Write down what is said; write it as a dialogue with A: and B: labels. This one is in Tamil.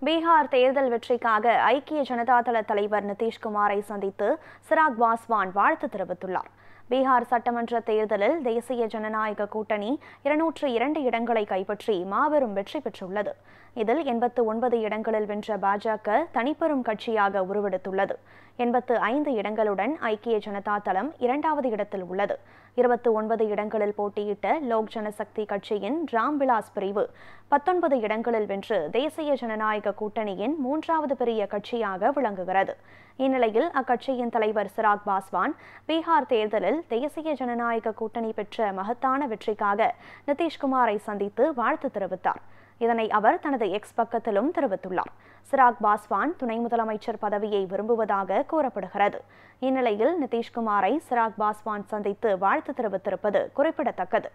A: பீகார் தேர்தல் வெற்றிக்காக ஐக்கிய ஜனதா தள தலைவர் நிதிஷ்குமாரை சந்தித்து சிராக் பாஸ்வான் வாழ்த்து தெரிவித்துள்ளார். பீகார் சட்டமன்ற தேர்தலில் தேசிய ஜனநாயக கூட்டணி 202 இடங்களை கைப்பற்றி மாபெரும் வெற்றி பெற்றுள்ளது. இதில் 89 இடங்களில் வென்ற பாஜக தனிப்பெரும் கட்சியாக உருவெடுத்துள்ளது. 85 இடங்களுடன் ஐக்கிய ஜனதா தளம் 2வது இடத்தில் உள்ளது. 29 இடங்களில் போட்டியிட்ட லோக் ஜனசக்தி கட்சியின் ராம்விலாஸ் பிரிவு 19 இடங்களில் வென்று தேசிய ஜனநாயக கூட்டணியின் 3வது பெரிய கட்சியாக விளங்குகிறது. இந்நிலையில் அக்கட்சியின் தலைவர் சிராக் பாஸ்வான் பீகார் தேர்தலில் தேசிய ஜனநாயக கூட்டணி பெற்ற மகத்தான வெற்றிக்காக நிதிஷ்குமாரை சந்தித்து வாழ்த்து தெரிவித்தார். இதனை அவர் தனது எக்ஸ் பக்கத்திலும் தெரிவித்துள்ளார். சிராக் பாஸ்வான் துணை முதலமைச்சர் பதவியை விரும்புவதாக கூறப்படுகிறது. இந்நிலையில் நிதிஷ்குமாரை சிராக் பாஸ்வான் சந்தித்து வாழ்த்து தெரிவித்திருப்பது குறிப்பிடத்தக்கது.